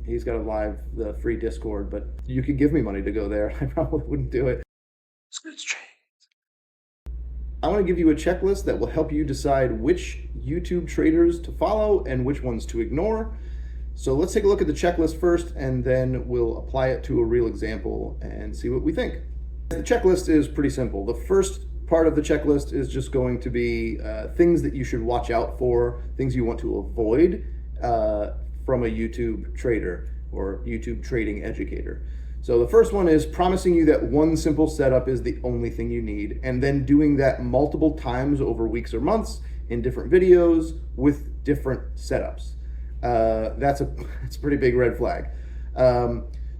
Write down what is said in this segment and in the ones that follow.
He's got the free Discord, but you could give me money to go there. I probably wouldn't do it. I want to give you a checklist that will help you decide which YouTube traders to follow and which ones to ignore. So let's take a look at the checklist first, and then we'll apply it to a real example and see what we think. The checklist is pretty simple. The first part of the checklist is just going to be things that you should watch out for, things you want to avoid from a YouTube trader or YouTube trading educator. So the first one is promising you that one simple setup is the only thing you need, and then doing that multiple times over weeks or months in different videos with different setups. That's a pretty big red flag.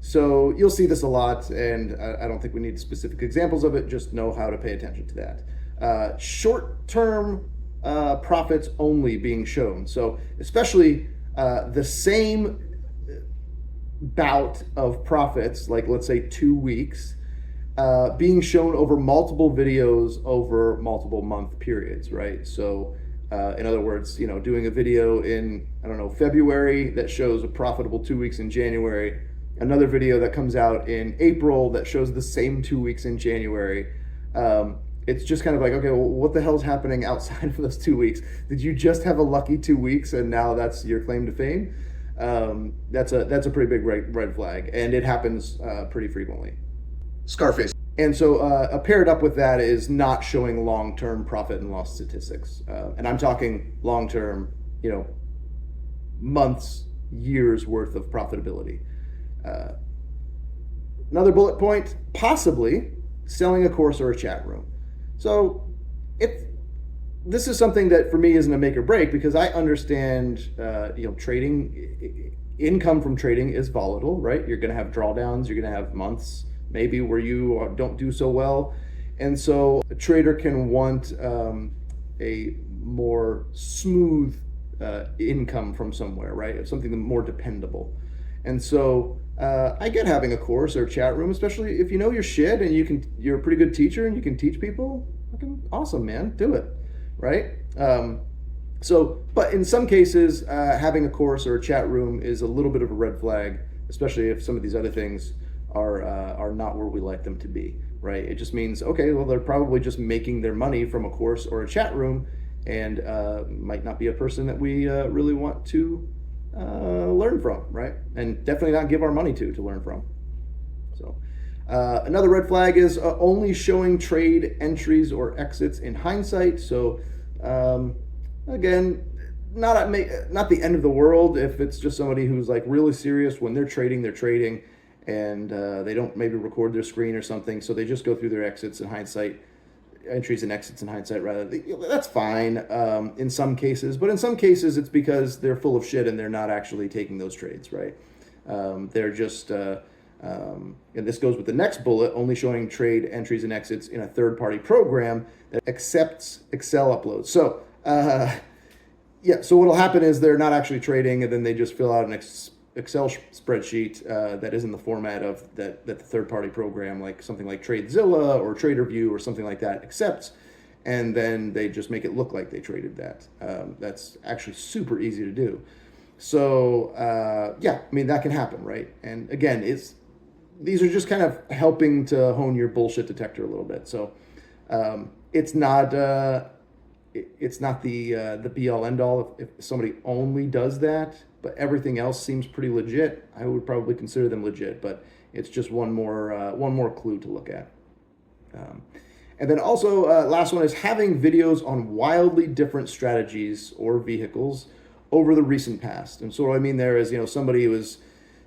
So you'll see this a lot, and I don't think we need specific examples of it, just know how to pay attention to that. Short-term profits only being shown. So especially the same bout of profits, like let's say 2 weeks, being shown over multiple videos over multiple month periods, right? So in other words, doing a video in, I don't know, February that shows a profitable 2 weeks in January, another video that comes out in April that shows the same 2 weeks in January. It's just kind of like, okay, well, what the hell's happening outside of those 2 weeks? Did you just have a lucky 2 weeks and now that's your claim to fame? That's a pretty big red flag, and it happens pretty frequently. Scarface. And so paired up with that is not showing long-term profit and loss statistics. And I'm talking long-term, months, years worth of profitability. Another bullet point, possibly selling a course or a chat room. So this is something that for me isn't a make or break, because I understand, trading, income from trading is volatile, right? You're going to have drawdowns, you're going to have months maybe where you don't do so well. And so a trader can want a more smooth income from somewhere, right? Something more dependable. And so I get having a course or a chat room, especially if you know your shit and you're a pretty good teacher and you can teach people. Fucking awesome, man. Do it, right? But in some cases, having a course or a chat room is a little bit of a red flag, especially if some of these other things are not where we like them to be, right? It just means, okay, well, they're probably just making their money from a course or a chat room, and might not be a person that we really want to learn from, right? And definitely not give our money to learn from. So another red flag is only showing trade entries or exits in hindsight. So again, not the end of the world if it's just somebody who's like really serious when they're trading, and they don't maybe record their screen or something, so they just go through their exits in hindsight, entries and exits in hindsight rather. That's fine in some cases, but in some cases it's because they're full of shit and they're not actually taking those trades, right? They're just, and this goes with the next bullet, only showing trade entries and exits in a third-party program that accepts Excel uploads. So so what'll happen is they're not actually trading, and then they just fill out an Excel spreadsheet that is in the format of that the third-party program, like something like TradeZilla or TraderView or something like that, accepts, and then they just make it look like they traded that. That's actually super easy to do. So that can happen, right? And again, these are just kind of helping to hone your bullshit detector a little bit. So it's not the be-all end-all if somebody only does that, but everything else seems pretty legit. I would probably consider them legit, but it's just one more clue to look at. And then also, last one is having videos on wildly different strategies or vehicles over the recent past. And so what I mean there is, somebody was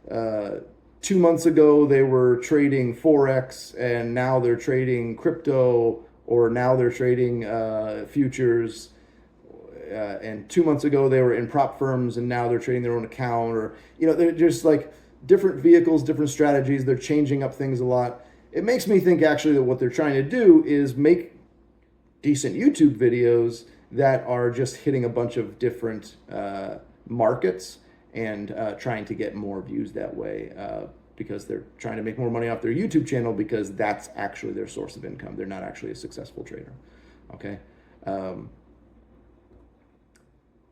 2 months ago they were trading Forex, and now they're trading crypto, or now they're trading futures, and 2 months ago they were in prop firms and now they're trading their own account, or they're just like different vehicles, different strategies. They're changing up things a lot. It makes me think actually that what they're trying to do is make decent YouTube videos that are just hitting a bunch of different markets and trying to get more views that way, because they're trying to make more money off their YouTube channel, because that's actually their source of income. They're not actually a successful trader. Okay.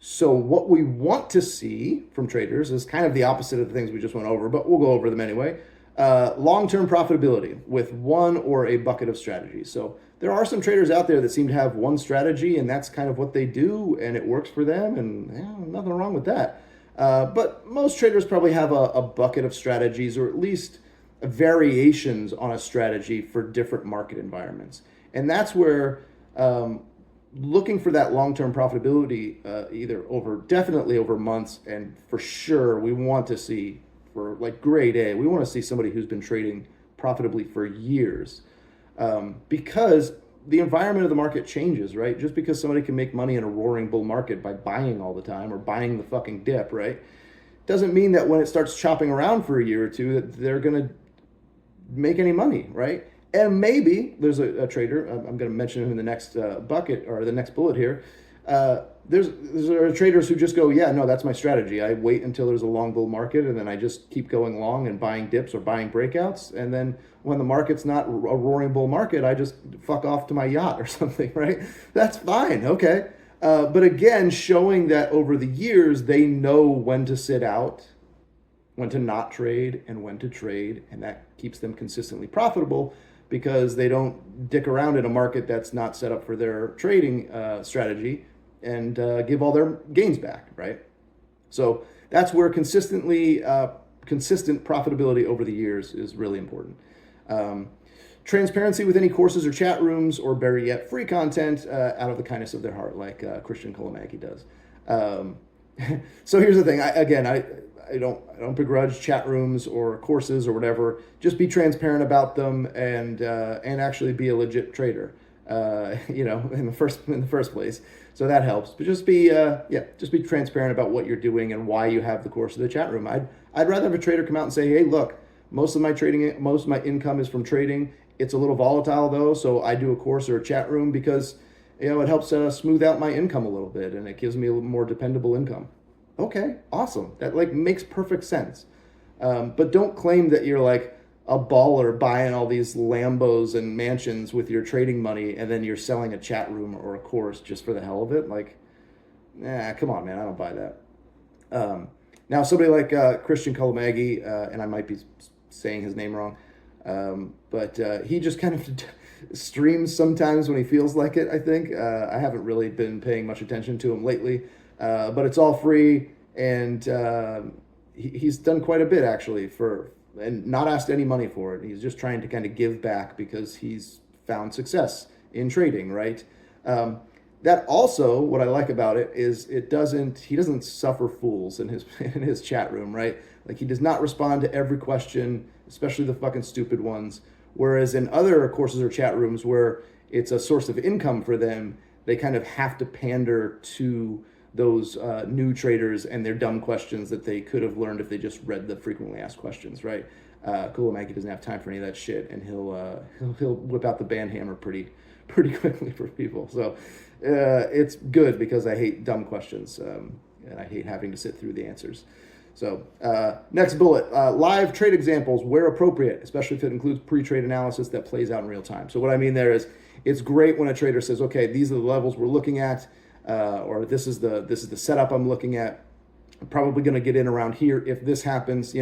So what we want to see from traders is kind of the opposite of the things we just went over, but we'll go over them anyway. Long-term profitability with one or a bucket of strategies. So there are some traders out there that seem to have one strategy, and that's kind of what they do, and it works for them, and nothing wrong with that. But most traders probably have a bucket of strategies, or at least variations on a strategy for different market environments. And that's where looking for that long-term profitability, definitely over months, and for sure we want to see, for like grade A, we want to see somebody who's been trading profitably for years, because the environment of the market changes, right? Just because somebody can make money in a roaring bull market by buying all the time or buying the fucking dip, right, doesn't mean that when it starts chopping around for a year or two that they're going to make any money, right? And maybe there's a trader, I'm going to mention him in the next bucket or the next bullet here. There are traders who just go, yeah, no, that's my strategy. I wait until there's a long bull market, and then I just keep going long and buying dips or buying breakouts. And then when the market's not a roaring bull market, I just fuck off to my yacht or something, right? That's fine, okay. But again, showing that over the years, they know when to sit out, when to not trade, and when to trade. And that keeps them consistently profitable, because they don't dick around in a market that's not set up for their trading strategy and give all their gains back, right? So that's where consistent profitability over the years is really important. Transparency with any courses or chat rooms, or better yet, free content out of the kindness of their heart, like Christian Kolomaki does. So here's the thing. I don't begrudge chat rooms or courses or whatever. Just be transparent about them, and actually be a legit trader. In the first place. So that helps. But just be transparent about what you're doing and why you have the course or the chat room. I'd rather have a trader come out and say, hey, look, most of my income is from trading. It's a little volatile though, so I do a course or a chat room because it helps smooth out my income a little bit, and it gives me a little more dependable income. Okay, awesome. That makes perfect sense. But don't claim that you're like a baller buying all these Lambos and mansions with your trading money, and then you're selling a chat room or a course just for the hell of it. Come on, man, I don't buy that. Now, somebody like Christian Kolomagi, and I might be saying his name wrong, but he just kind of streams sometimes when he feels like it, I think. I haven't really been paying much attention to him lately, but it's all free, and he's done quite a bit, actually, and not asked any money for it. He's just trying to kind of give back because he's found success in trading, right? That also, what I like about it is he doesn't suffer fools in his chat room, right? Like, he does not respond to every question, especially the fucking stupid ones. Whereas in other courses or chat rooms where it's a source of income for them, they kind of have to pander to those new traders and their dumb questions that they could have learned if they just read the frequently asked questions, right? Kolomaki doesn't have time for any of that shit, and he'll whip out the band hammer pretty quickly for people. So it's good, because I hate dumb questions, and I hate having to sit through the answers. So next bullet, live trade examples where appropriate, especially if it includes pre-trade analysis that plays out in real time. So what I mean there is, it's great when a trader says, okay, these are the levels we're looking at, or this is the setup I'm looking at. I'm probably going to get in around here if this happens,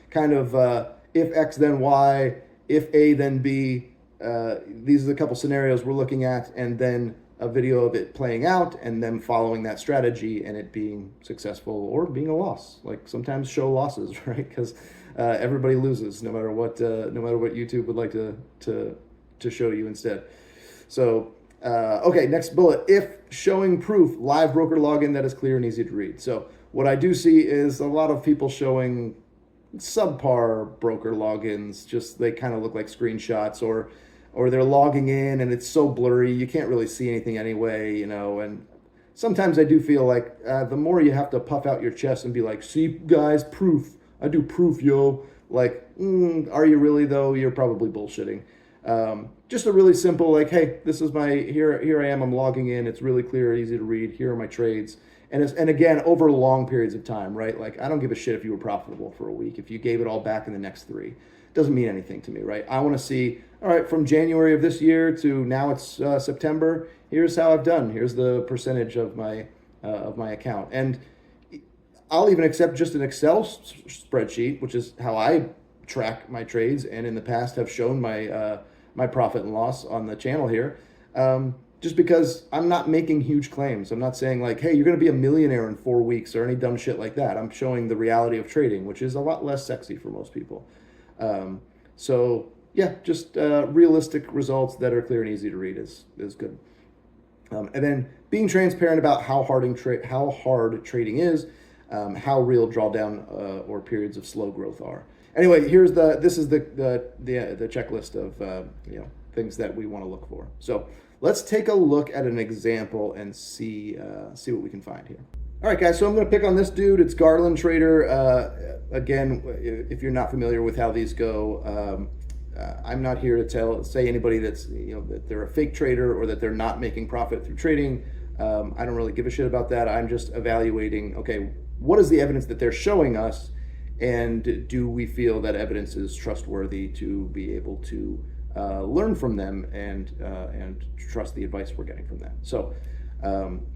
kind of if X then Y, if A then B. These are the couple scenarios we're looking at, and then a video of it playing out and them following that strategy and it being successful or being a loss. Like, sometimes show losses, right? Because everybody loses, no matter what YouTube would like to show you instead. So okay, next bullet. If showing proof, live broker login that is clear and easy to read. So what I do see is a lot of people showing subpar broker logins. Just, they kind of look like screenshots, or they're logging in and it's so blurry you can't really see anything anyway, and sometimes I do feel like the more you have to puff out your chest and be like, see guys, proof, I do proof, yo, like, are you really though? You're probably bullshitting. Just a really simple, like, hey, this is here I am, I'm logging in, it's really clear, easy to read, here are my trades. And again, over long periods of time, right? Like, I don't give a shit if you were profitable for a week. If you gave it all back in the next 3, it doesn't mean anything to me, right? I want to see, all right, from January of this year to now it's September, here's how I've done. Here's the percentage of my of my account. And I'll even accept just an Excel spreadsheet, which is how I track my trades, and in the past have shown my my profit and loss on the channel here. Just because I'm not making huge claims. I'm not saying like, hey, you're going to be a millionaire in 4 weeks or any dumb shit like that. I'm showing the reality of trading, which is a lot less sexy for most people. So yeah, just realistic results that are clear and easy to read is good. And then being transparent about how hard trading is, how real drawdown or periods of slow growth are. Anyway, this is the checklist of things that we want to look for. So let's take a look at an example and see what we can find here. All right, guys. So I'm going to pick on this dude. It's Garland Trader. Again, if you're not familiar with how these go, I'm not here to say anybody that's that they're a fake trader or that they're not making profit through trading. I don't really give a shit about that. I'm just evaluating. Okay, what is the evidence that they're showing us, and do we feel that evidence is trustworthy to be able to learn from them and trust the advice we're getting from them? So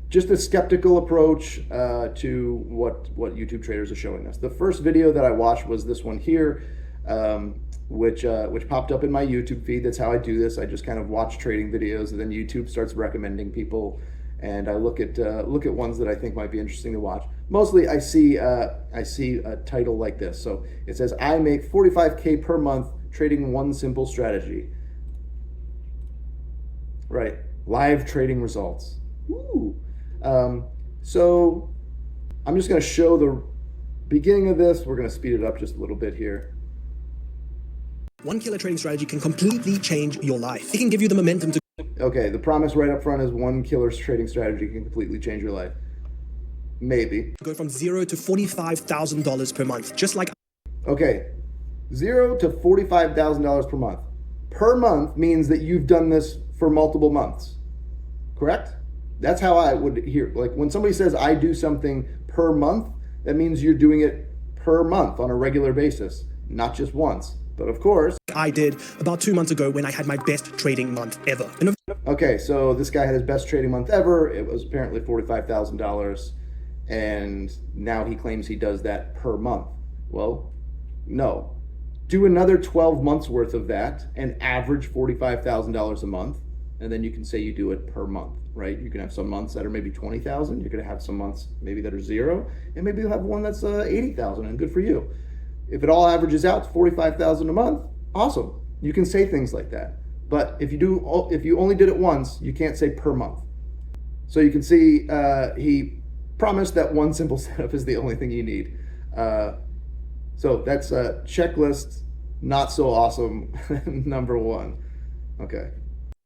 just a skeptical approach to what YouTube traders are showing us. The first video that I watched was this one here, which popped up in my YouTube feed. That's how I do this. I just kind of watch trading videos, and then YouTube starts recommending people, and I look at ones that I think might be interesting to watch. Mostly I see a title like this. So it says, I make 45K per month trading one simple strategy. Right, live trading results. Ooh. So I'm just going to show the beginning of this. We're going to speed it up just a little bit here. One killer trading strategy can completely change your life. It can give you the momentum to... Okay, the promise right up front is one killer trading strategy can completely change your life. Maybe. Go from $0 to $45,000 per month, just like... Okay, $0 to $45,000 per month. Per month means that you've done this for multiple months, correct? That's how I would hear. Like when somebody says I do something per month, that means you're doing it per month on a regular basis, not just once. But of course, I did about 2 months ago when I had my best trading month ever. Okay, so this guy had his best trading month ever. It was apparently $45,000, and now he claims he does that per month. Well, no. Do another 12 months worth of that and average $45,000 a month, and then you can say you do it per month, right? You can have some months that are maybe 20,000. You're going to have some months maybe that are 0, and maybe you'll have one that's 80,000, and good for you. If it all averages out to 45,000 a month, awesome. You can say things like that. But if you only did it once, you can't say per month. So you can see he promised that one simple setup is the only thing you need. So that's a checklist, not so awesome, number 1. Okay.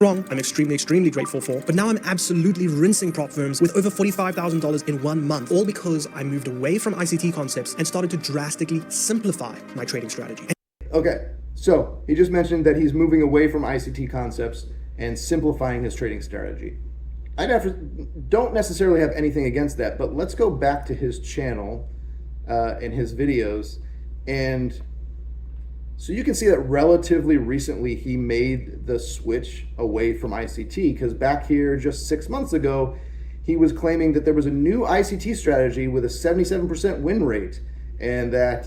Wrong, I'm extremely grateful for, but now I'm absolutely rinsing prop firms with over $45,000 in 1 month, all because I moved away from ICT concepts and started to drastically simplify my trading strategy. Okay, so he just mentioned that he's moving away from ICT concepts and simplifying his trading strategy. I don't necessarily have anything against that, but let's go back to his channel and his videos, and so you can see that relatively recently he made the switch away from ICT, because back here just 6 months ago, he was claiming that there was a new ICT strategy with a 77% win rate, and that,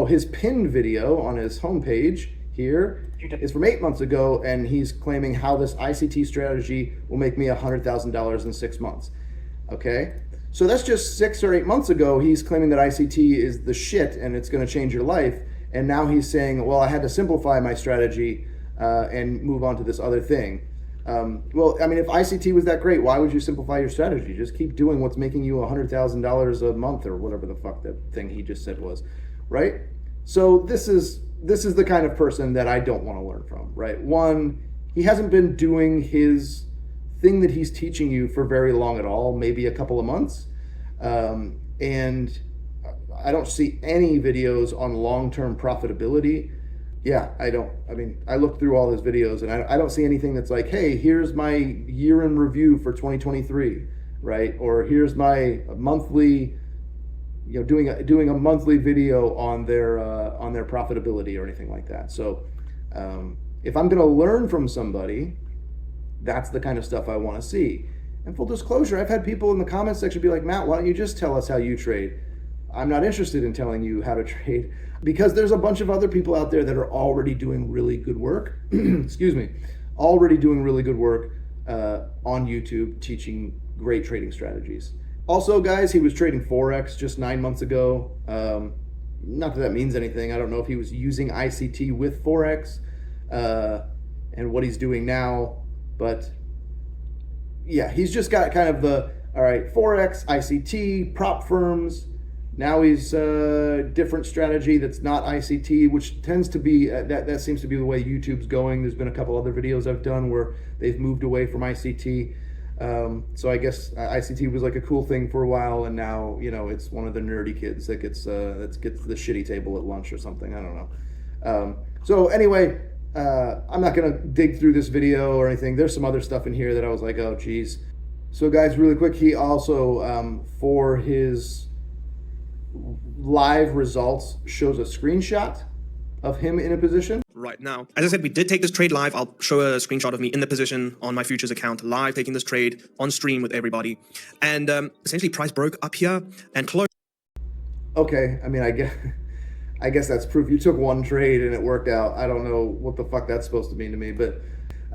his pinned video on his homepage here is from 8 months ago, and he's claiming how this ICT strategy will make me $100,000 in 6 months. Okay? So that's just 6 or 8 months ago. He's claiming that ICT is the shit and it's going to change your life. And now he's saying, well, I had to simplify my strategy and move on to this other thing. Well, I mean, if ICT was that great, why would you simplify your strategy? Just keep doing what's making you $100,000 a month or whatever the fuck that thing he just said was, right? So this is the kind of person that I don't want to learn from, right? One, he hasn't been doing his thing that he's teaching you for very long at all, maybe a couple of months. And I don't see any videos on long-term profitability. Yeah, I mean, I looked through all his videos and I don't see anything that's like, hey, here's my year in review for 2023, right? Or here's my monthly, doing a monthly video on their profitability or anything like that. So if I'm going to learn from somebody, that's the kind of stuff I want to see. And full disclosure, I've had people in the comments section be like, Matt, why don't you just tell us how you trade? I'm not interested in telling you how to trade because there's a bunch of other people out there that are already doing really good work. Excuse me, already doing really good work on YouTube, teaching great trading strategies. Also, guys, he was trading Forex just 9 months ago. Not that means anything. I don't know if he was using ICT with Forex and what he's doing now, but yeah, he's just got kind of the, all right, Forex, ICT, prop firms. Now he's different strategy that's not ICT, which tends to be, that seems to be the way YouTube's going. There's been a couple other videos I've done where they've moved away from ICT. So I guess ICT was like a cool thing for a while, and now, you know, it's one of the nerdy kids that gets the shitty table at lunch or something. I don't know. So anyway, I'm not gonna dig through this video or anything. There's some other stuff in here that I was like, oh geez. So guys, really quick, he also for his live results shows a screenshot of him in a position right now. As I said, we did take this trade live. I'll show a screenshot of me in the position on my futures account, live taking this trade on stream with everybody. And essentially price broke up here and closed. Okay, I mean, I guess that's proof you took one trade and it worked out. I don't know what the fuck that's supposed to mean to me, but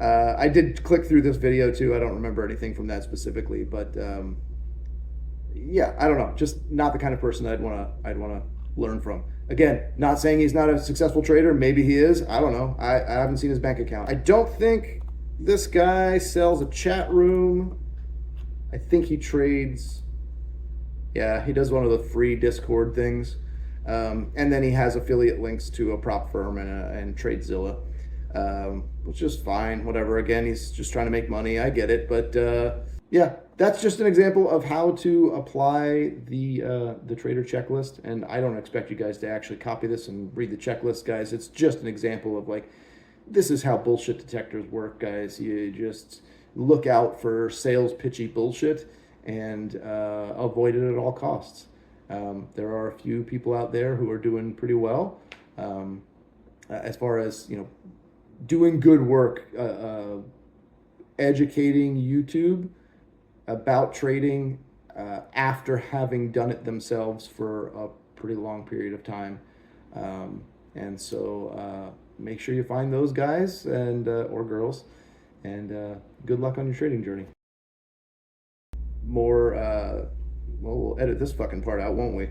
I did click through this video too. I don't remember anything from that specifically, but yeah, I don't know. Just not the kind of person I'd want to learn from. Again, not saying he's not a successful trader. Maybe he is. I don't know. I haven't seen his bank account. I don't think this guy sells a chat room. I think he trades. Yeah, he does one of the free Discord things. And then he has affiliate links to a prop firm and TradeZilla, which is fine. Whatever. Again, he's just trying to make money. I get it. But yeah, that's just an example of how to apply the trader checklist. And I don't expect you guys to actually copy this and read the checklist, guys. It's just an example of like, this is how bullshit detectors work, guys. You just look out for sales pitchy bullshit and avoid it at all costs. There are a few people out there who are doing pretty well as far as, you know, doing good work, educating YouTube about trading after having done it themselves for a pretty long period of time. And so make sure you find those guys and or girls, and good luck on your trading journey. More, well, we'll edit this fucking part out, won't we?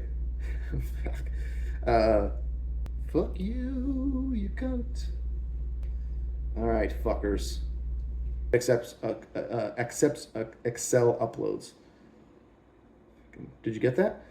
Fuck you, you cunt. All right, fuckers. Accepts Excel uploads. Did you get that?